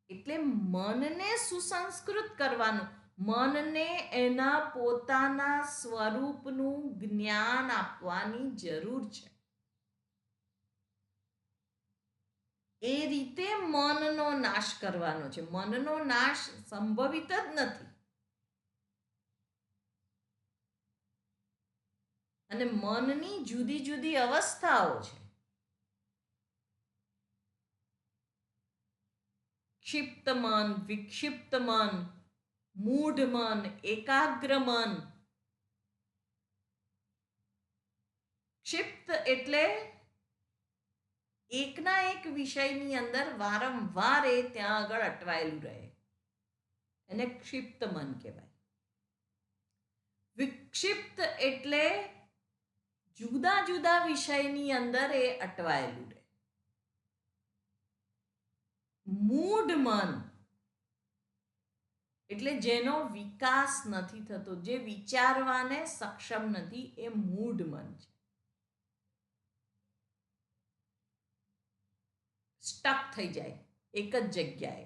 એટલે મનને સુસંસ્કૃત કરવાનું, મનને એના પોતાના સ્વરૂપનું જ્ઞાન આપવાની જરૂર છે. એ રીતે મનનો નાશ કરવાનો છે. મનનો નાશ સંભવિત જ નથી. અને મનની જુદી જુદી અવસ્થાઓ છે. ક્ષિપ્ત મન, વિક્ષિપ્ત મન, મૂઢ મન, એકાગ્ર મન. ક્ષિપ્ત એટલે એકના એક વિષયની અંદર વારંવાર એ ત્યાં આગળ અટવાયેલું રહે, એને ક્ષિપ્ત મન કહેવાય. વિક્ષિપ્ત એટલે જુદા જુદા વિષયની અંદર એ અટવાયેલું રહે. મૂઢ મન એટલે જેનો વિકાસ નથી થતો, જે વિચારવાને સક્ષમ નથી, એ મૂઢ મન છે. સ્ટક થઈ જાય એક જ જગ્યાએ.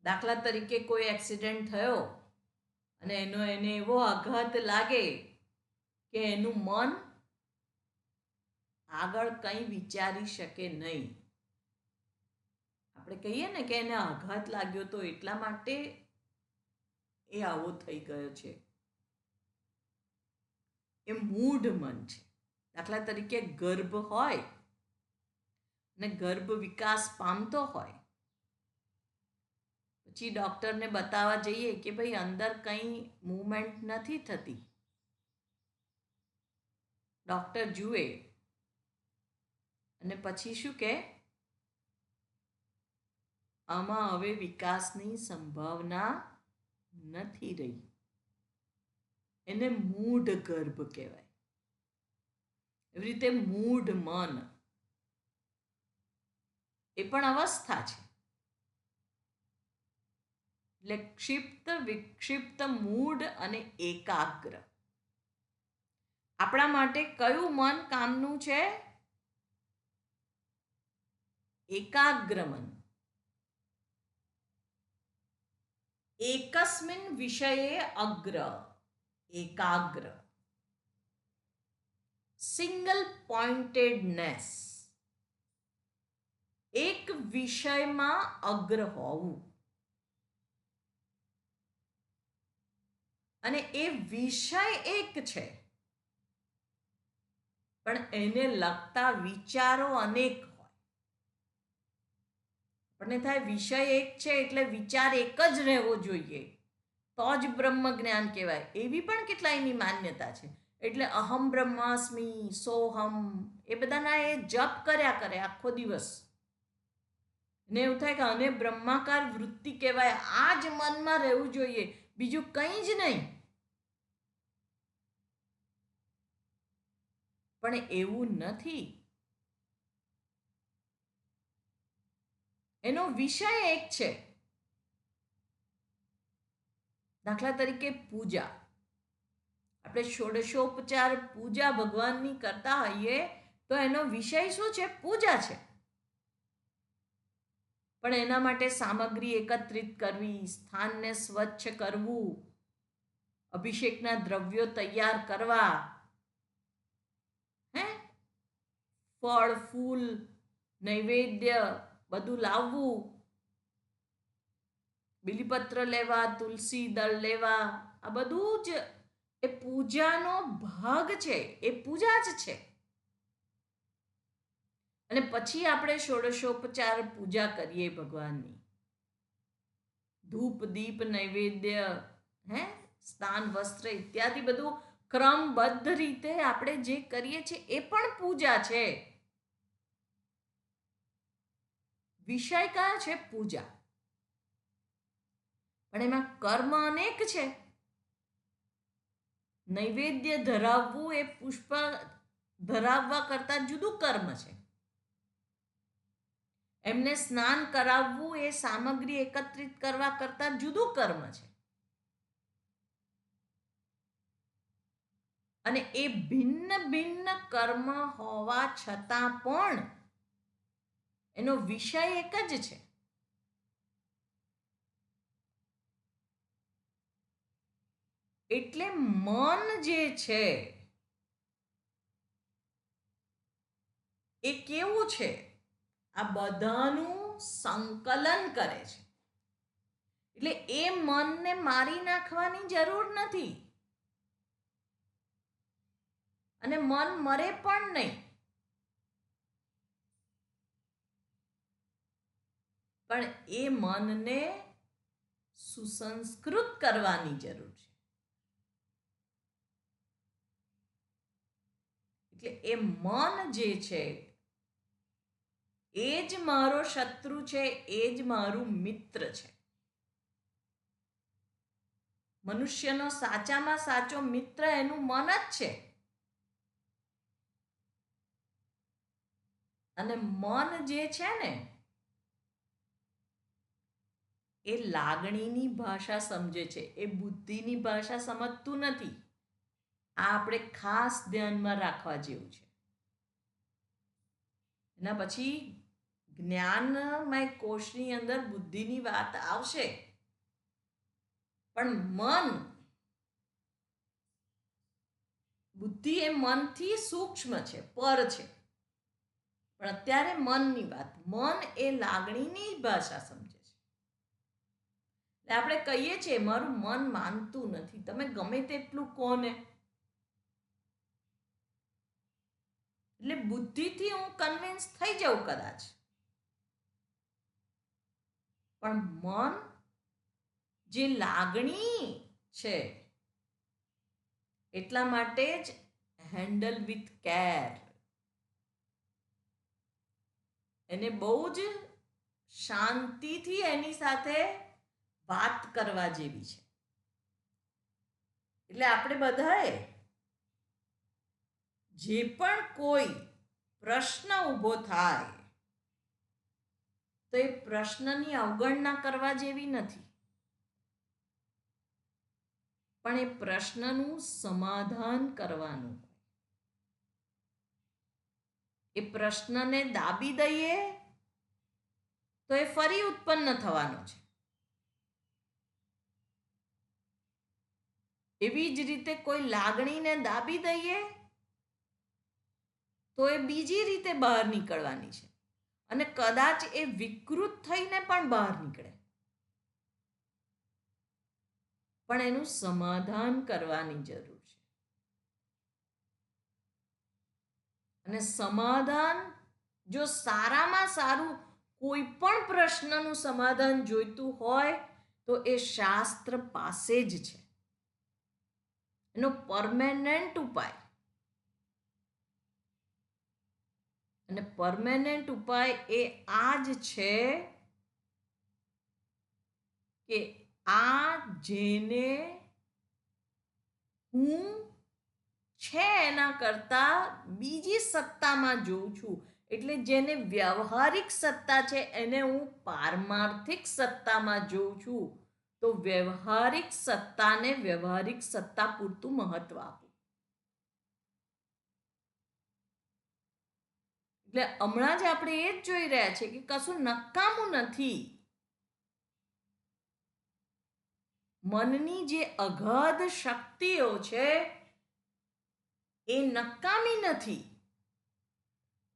દાખલા તરીકે કોઈ એક્સિડન્ટ થયો અને એને એવો આઘાત લાગે કે એનું મન આગળ કંઈ વિચારી શકે નહીં. આપણે કહીએ ને કે એને આઘાત લાગ્યો તો એટલા માટે એ આવો થઈ ગયો છે. એ મૂઢ મન છે. દાખલા તરીકે ગર્ભ હોય ને ગર્ભ વિકાસ પામતો હોય, પછી ડૉક્ટરને બતાવવા જઈએ કે ભાઈ અંદર કંઈ મૂવમેન્ટ નથી થતી. ડૉક્ટર જુએ અને પછી શું કહે? આમાં હવે વિકાસની સંભાવના નથી રહી. એને મૂઢ ગર્ભ કહેવાય. એવી રીતે મૂઢ મન એ પણ અવસ્થા છે. એટલે ક્ષિપ્ત, વિક્ષિપ્ત, મૂઢ અને એકાગ્ર. આપણા માટે કયું મન કામનું છે? એકાગ્ર મન. એકસ્મિન વિષયે અગ્ર, એકાગ્ર. સિંગલ પોઇન્ટેડનેસ, એક વિષયમાં અગ્ર હોવું. અને એ વિષય એક છે પણ એને લગતા વિચારો અનેક હોય. પણ થાય વિષય એક છે એટલે વિચાર એક જ રહેવો જોઈએ, તો જ બ્રહ્મ જ્ઞાન કહેવાય. એવી પણ કેટલાયની માન્યતા છે. એટલે અહમ બ્રહ્માસ્મિ, સોહમ, એ બધાના એ જપ કર્યા કરે આખો દિવસ, ને એવું થાય કે આને બ્રહ્માકાર વૃત્તિ કહેવાય. આ જ મનમાં રહેવું જોઈએ, બીજું કંઈ જ નહીં. પણ એવું નથી. એનો વિષય એક છે. દાખલા તરીકે પૂજા, આપણે ષોડશોપચાર પૂજા ભગવાનની કરતા હોઈએ તો એનો વિષય શું છે? પૂજા છે. પણ એના માટે સામગ્રી એકત્રિત કરવી, સ્થાનને સ્વચ્છ કરવું, અભિષેકના દ્રવ્યો તૈયાર કરવા, હે, ફળ ફૂલ નૈવેદ્ય બધું લાવવું, બિલીપત્ર લેવા, તુલસી દળ લેવા, આ બધું જ એ પૂજાનો ભાગ છે. એ પૂજા જ છે. અને પછી આપણે ષોડશોપચાર પૂજા કરીએ ભગવાનની, ધૂપ દીપ નૈવેદ્ય, હે, સ્નાન વસ્ત્ર ઇત્યાદિ બધું ક્રમબદ્ધ રીતે આપણે જે કરીએ છીએ એ પણ પૂજા છે. વિષય કયા છે? પૂજા. પણ એમાં કર્મ અનેક છે. નૈવેદ્ય ધરાવવું એ પુષ્પ ધરાવવા કરતા જુદું કર્મ છે. એમને સ્નાન કરાવવું એ સામગ્રી એકત્રિત કરવા કરતા જુદું કર્મ છે. અને એ ભિન્ન ભિન્ન કર્મ હોવા છતાં પણ એનો વિષય એક જ છે. એટલે મન જે છે એ કેવું છે? આ બધાનું સંકલન કરે છે. એટલે એ મનને મારી નાખવાની જરૂર નથી, અને મન મરે પણ નહીં. પણ એ મનને સુસંસ્કૃત કરવાની જરૂર છે. એટલે એ મન જે છે એ જ મારો શત્રુ છે, એ જ મારું મિત્ર છે. મનુષ્યનો સાચામાં સાચો મિત્ર એનું મન જ છે. અને મન જે છે ને એ લાગણીની ભાષા સમજે છે, એ બુદ્ધિની ભાષા સમજતું નથી. આ આપણે ખાસ ધ્યાનમાં રાખવા જેવું છે. એના પછી જ્ઞાનમય કોષની અંદર બુદ્ધિની વાત આવશે, પણ મન, બુદ્ધિ એ મનથી સૂક્ષ્મ છે, પર છે. પણ અત્યારે મનની વાત, મન એ લાગણીની ભાષા સમજે છે. આપણે કહીએ છીએ મારું મન માનતું નથી. તમે ગમે તેટલું કોને, એટલે બુદ્ધિથી હું કન્વિન્સ થઈ જાઉં કદાચ, પણ મન જે લાગણી છે એટલા માટે જ હેન્ડલ વિથ કેર, એને બહુ જ શાંતિથી એની સાથે વાત કરવા જેવી છે. એટલે આપણે બધાએ જે પણ કોઈ પ્રશ્ન ઊભો થાય તો એ પ્રશ્નની અવગણના કરવા જેવી નથી, પણ એ પ્રશ્નનું સમાધાન કરવાનું. એ પ્રશ્નને દાબી દઈએ તો એ ફરી ઉત્પન્ન થવાનો છે. એવી જ રીતે કોઈ લાગણીને દાબી દઈએ તો એ બીજી રીતે બહાર નીકળવાની છે, અને કદાચ એ વિકૃત થઈને પણ બહાર નીકળે. પણ એનું સમાધાન કરવાની જરૂર છે. અને સમાધાન જો સારામાં સારું કોઈ પણ પ્રશ્નનું સમાધાન જોઈતું હોય તો એ શાસ્ત્ર પાસે જ છે, એનો પરમેનન્ટ ઉપાય. અને પરમેનન્ટ ઉપાય એ આ જ છે કે આ જેને હું છે એના કરતા બીજી સત્તામાં જોઉં છું, એટલે જેને વ્યવહારિક સત્તા છે એને હું પારમાર્થિક સત્તામાં જોઉં છું, તો વ્યવહારિક સત્તાને વ્યવહારિક સત્તા પૂરતું મહત્વ આપું. એટલે હમણાં જ આપણે એ જ જોઈ રહ્યા છે કે કશું નકામું નથી. મનની જે અગાધ શક્તિઓ છે એ નકામી નથી.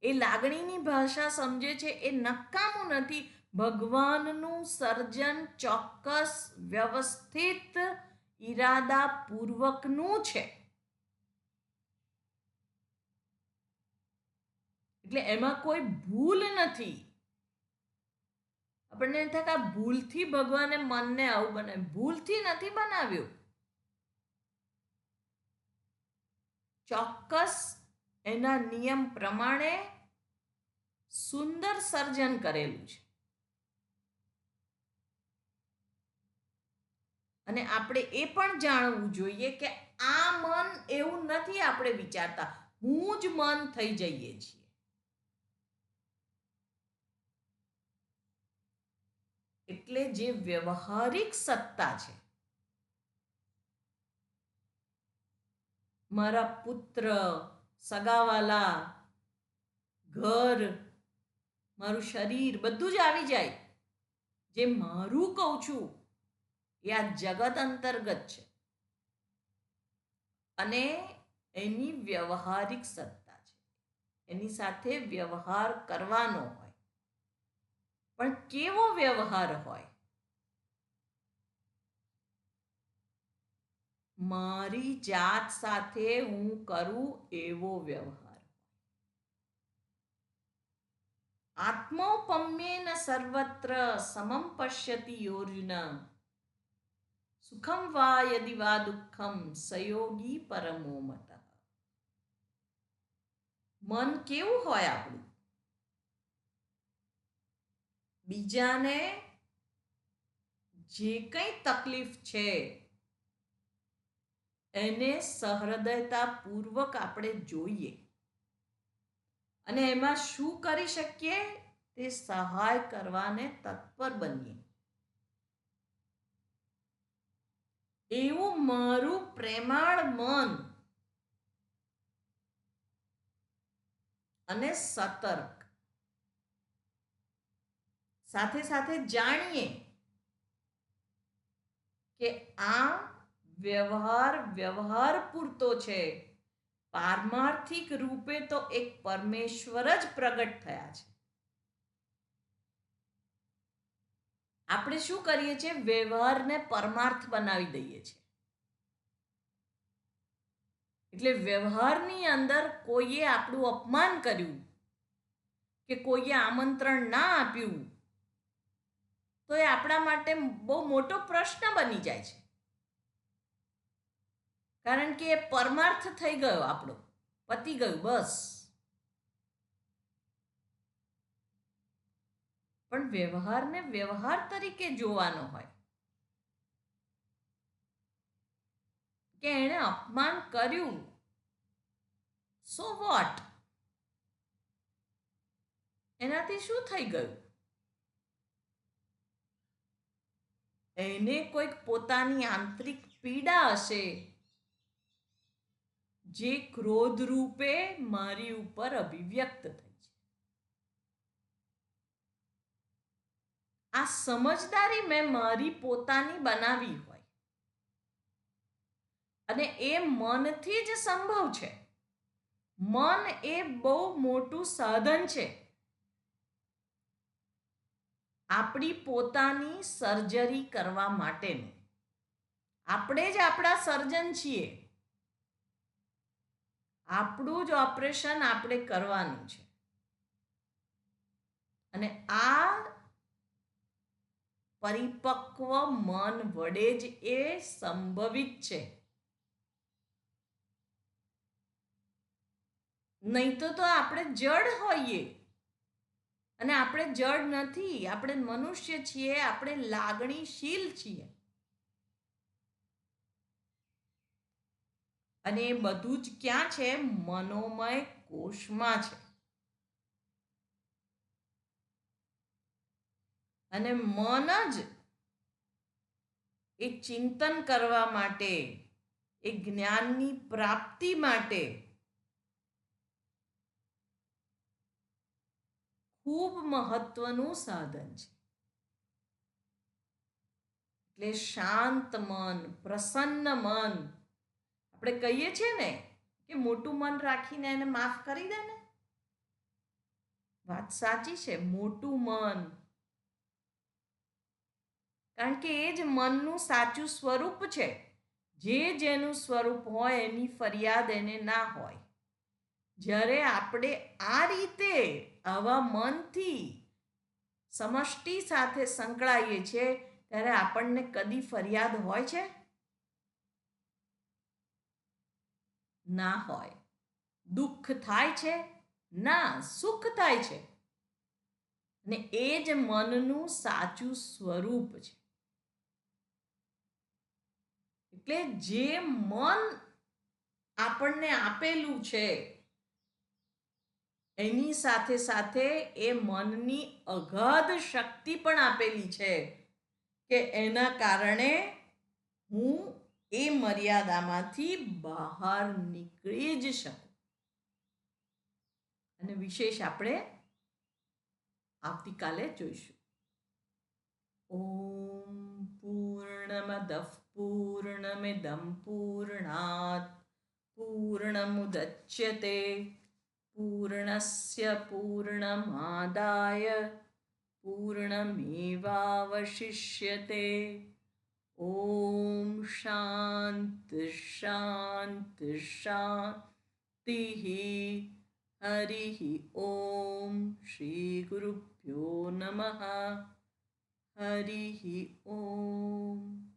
એ લાગણીની ભાષા સમજે છે એ નકામું નથી. ભગવાનનું સર્જન ચોક્કસ વ્યવસ્થિત ઈરાદા પૂર્વકનું છે. એટલે એમાં કોઈ ભૂલ નથી. આપણને એમ થાય કે આ ભૂલથી ભગવાને મનને આવું બનાવ્યું. ભૂલથી નથી બનાવ્યું. ચોક્કસ એના નિયમ પ્રમાણે સુંદર સર્જન કરેલું છે. અને આપણે એ પણ જાણવું જોઈએ કે આ મન એવું નથી આપણે વિચારતા, હું જ મન થઈ જઈએ છીએ. એટલે જે વ્યવહારિક સત્તા છે, મારા પુત્ર, સગાવાલા, ઘર, મારું શરીર બધું જ આવી જાય. જે મારું કહું છું એ આ જગત અંતર્ગત છે અને એની વ્યવહારિક સત્તા છે. એની સાથે વ્યવહાર કરવાનો હોય, પણ કેવો વ્યવહાર હોય? મારી જાત સાથે હું કરું એવો વ્યવહાર. આત્મૌપમ્યેન સર્વત્ર સમમ પશ્યતિ યોર્જુન સુખમ વા યદિ વા દુઃખમ સયોગી પરમો મતઃ. મન કેવું હોય આપણું? બીજાને જે કંઈ તકલીફ છે એને સહૃદયતાપૂર્વક આપણે જોઈએ અને એમાં શું કરી શકીએ તે સહાય કરવાને તત્પર બનીએ. એવું મારું પ્રેમાળ મન અને સતર્ક. સાથે સાથે જાણીએ કે આ વ્યવહાર પૂરતો છે. પારમાર્થિક રૂપે તો એક પરમેશ્વર જ પ્રગટ થયા છે. આપણે શું કરીએ છીએ? વ્યવહારને પરમાર્થ બનાવી દઈએ છીએ. એટલે વ્યવહારની અંદર કોઈએ આપણું અપમાન કર્યું કે કોઈએ આમંત્રણ ના આપ્યું તો એ આપણા માટે બહુ મોટો પ્રશ્ન બની જાય છે. કારણ કે એ પરમાર્થ થઈ ગયો, આપણો પતી ગયું, બસ. પણ વ્યવહારને વ્યવહાર તરીકે જોવાનો હોય કે એણે અપમાન કર્યું, સો વોટ? એનાથી શું થઈ ગયું? એને કોઈક પોતાની આંતરિક પીડા હશે જે ક્રોધ રૂપે મારી ઉપર અભિવ્યક્ત થઈ છે. આ સમજદારી મેં મારી પોતાની બનાવી હોય અને એ મનથી જ સંભવ છે. મન એ બહુ મોટું સાધન છે આપણી પોતાની સર્જરી કરવા માટેનું. આપણે જ આપણા સર્જન છીએ. આપણું જ ઓપરેશન આપણે કરવાનું છે. અને આ પરિપક્વ મન વડે જ એ સંભવિત છે. નહીં તો આપણે જડ હોઈએ, અને આપણે જડ નથી, આપણે મનુષ્ય છીએ, આપણે લાગણીશીલ છીએ. અને એ બધું જ ક્યાં છે? મનોમય કોષમાં છે. અને મન જ એ ચિંતન કરવા માટે, એ જ્ઞાનની પ્રાપ્તિ માટે ખૂબ મહત્વનું સાધન છે. એટલે શાંત મન, પ્રસન્ન મન, આપણે કહીએ છીએ ને કે મોટું મન રાખીને એને માફ કરી દે ને, વાત સાચી છે. મોટું મન, કારણ કે એ જ મનનું સાચું સ્વરૂપ છે. જેનું સ્વરૂપ હોય એની ફરિયાદ એને ના હોય. જ્યારે આપણે આ રીતે આવા મનથી સમષ્ટિ સાથે સંકળાઈએ છીએ, ત્યારે આપણને કદી ફરિયાદ હોય છે? ના હોય. દુઃખ થાય છે? ના, સુખ થાય છે. અને એ જ મનનું સાચું સ્વરૂપ છે. એટલે જે મન આપણને આપેલું છે, એની સાથે સાથે એ મનની અગાધ શક્તિ પણ આપેલી છે કે એના કારણે હું એ મર્યાદામાંથી બહાર નીકળી જ શકું. અને વિશેષ આપણે આવતીકાલે જોઈશું. ઓમ પૂર્ણમદ પૂર્ણમિદં પૂર્ણાત પૂર્ણમુદચ્યતે પૂર્ણસ્ય પૂર્ણમાદાય પૂર્ણમેવાવશિષ્યતે. ઓમ શાંતિ શાંતિ શાંતિ. હરિ ઓમ. શ્રી ગુરુભ્યો નમઃ. હરિ ઓમ.